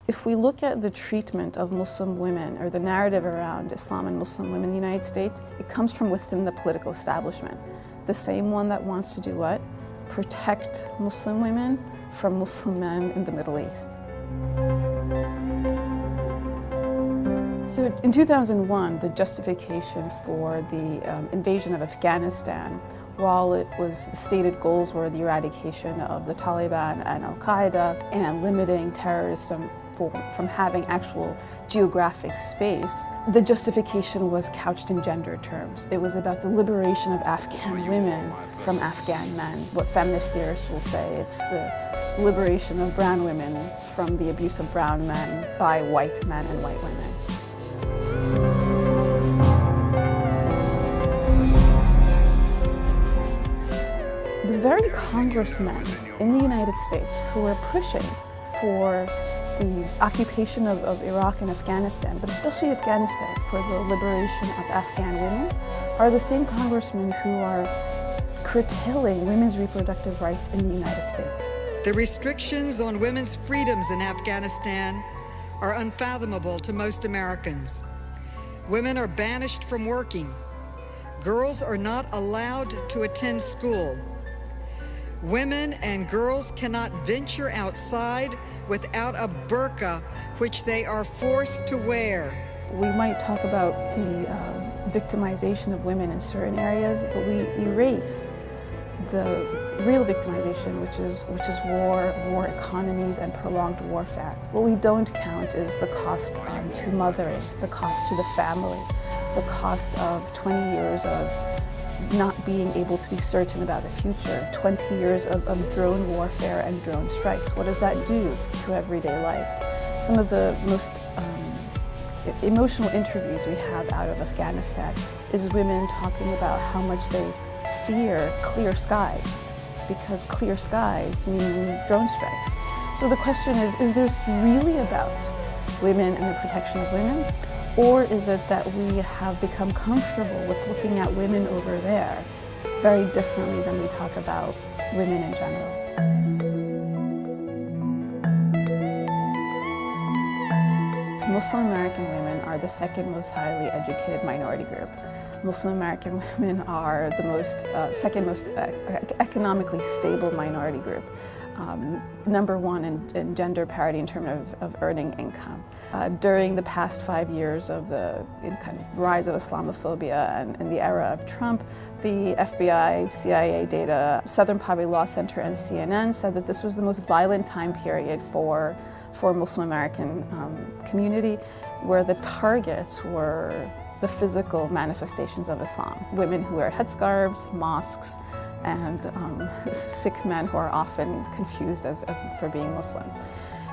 If we look at the treatment of Muslim women, or the narrative around Islam and Muslim women in the United States, it comes from within the political establishment. The same one that wants to do what? Protect Muslim women from Muslim men in the Middle East. So in 2001, the justification for the invasion of Afghanistan, while it was, the stated goals were the eradication of the Taliban and Al-Qaeda and limiting terrorism from having actual geographic space, the justification was couched in gender terms. It was about the liberation of Afghan women from Afghan men. What feminist theorists will say, it's the liberation of brown women from the abuse of brown men by white men and white women. The very congressmen in the United States who were pushing for the occupation of Iraq and Afghanistan, but especially Afghanistan, for the liberation of Afghan women, are the same congressmen who are curtailing women's reproductive rights in the United States. The restrictions on women's freedoms in Afghanistan are unfathomable to most Americans. Women are banished from working. Girls are not allowed to attend school. Women and girls cannot venture outside without a burqa, which they are forced to wear. We might talk about the victimization of women in certain areas, but we erase the real victimization, which is war economies, and prolonged warfare. What we don't count is the cost to mothering, the cost to the family, the cost of 20 years of not being able to be certain about the future, 20 years of drone warfare and drone strikes. What does that do to everyday life? Some of the most emotional interviews we have out of Afghanistan is women talking about how much they fear clear skies, because clear skies mean drone strikes. So the question is this really about women and the protection of women? Or is it that we have become comfortable with looking at women over there very differently than we talk about women in general? So Muslim American women are the second most highly educated minority group. Muslim American women are the second most economically stable minority group. Number one in gender parity in terms of earning income. During the past 5 years of the kind of rise of Islamophobia and the era of Trump, the FBI, CIA data, Southern Poverty Law Center, and CNN said that this was the most violent time period for Muslim American community, where the targets were the physical manifestations of Islam. Women who wear headscarves, mosques, and Sikh men who are often confused as for being Muslim.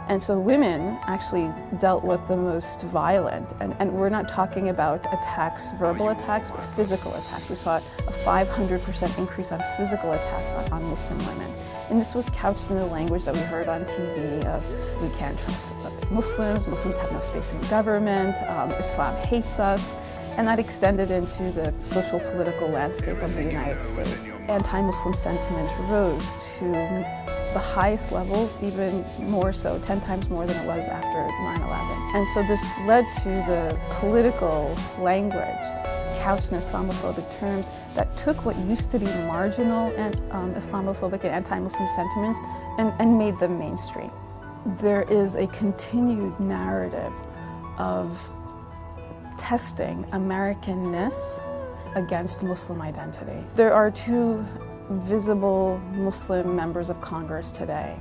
And so women actually dealt with the most violent, and we're not talking about attacks, verbal attacks, but physical attacks. We saw a 500% increase on physical attacks on Muslim women. And this was couched in the language that we heard on TV of, we can't trust Muslims have no space in government, Islam hates us. And that extended into the social political landscape of the United States. Anti-Muslim sentiment rose to the highest levels, even more so, 10 times more than it was after 9/11. And so this led to the political language couched in Islamophobic terms that took what used to be marginal and Islamophobic and anti-Muslim sentiments and made them mainstream. There is a continued narrative of testing Americanness against Muslim identity. There are two visible Muslim members of Congress today.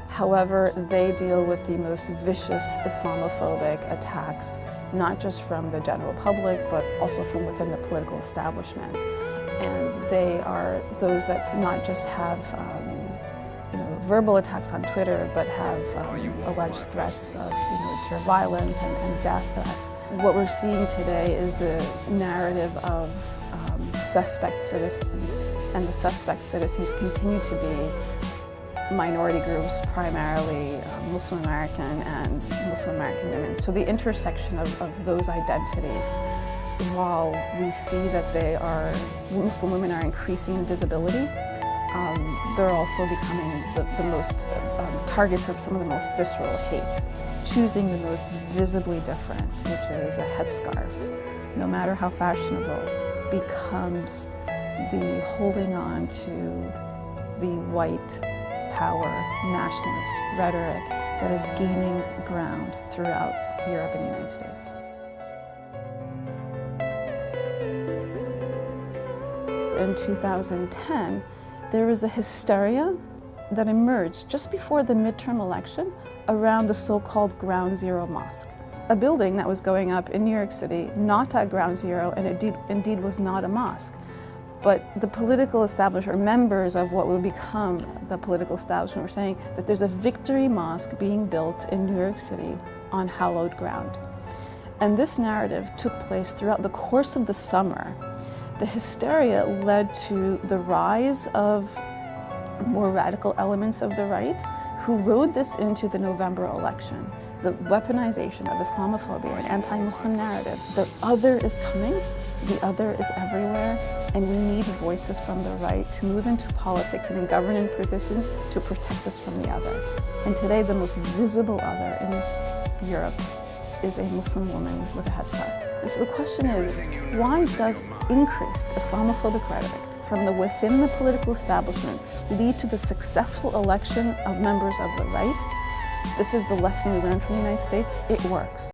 However, they deal with the most vicious Islamophobic attacks, not just from the general public, but also from within the political establishment. And they are those that not just have verbal attacks on Twitter, but have alleged threats of violence and death threats. What we're seeing today is the narrative of suspect citizens, and the suspect citizens continue to be minority groups, primarily Muslim American and Muslim American women. So the intersection of those identities, while we see that Muslim women are increasing in visibility, they're also becoming the most targets of some of the most visceral hate, choosing the most visibly different, which is a headscarf, no matter how fashionable, becomes the holding on to the white power nationalist rhetoric that is gaining ground throughout Europe and the United States. In 2010, there was a hysteria that emerged just before the midterm election around the so-called Ground Zero Mosque, a building that was going up in New York City, not at Ground Zero, and it indeed was not a mosque. But the political establishment, or members of what would become the political establishment, were saying that there's a victory mosque being built in New York City on hallowed ground. And this narrative took place throughout the course of the summer. The hysteria led to the rise of more radical elements of the right who rode this into the November election. The weaponization of Islamophobia and anti-Muslim narratives. The other is coming, the other is everywhere, and we need voices from the right to move into politics and in governing positions to protect us from the other. And today, the most visible other in Europe is a Muslim woman with a headscarf. And so the question is, why does increased Islamophobic rhetoric from within the political establishment lead to the successful election of members of the right? This is the lesson we learned from the United States. It works.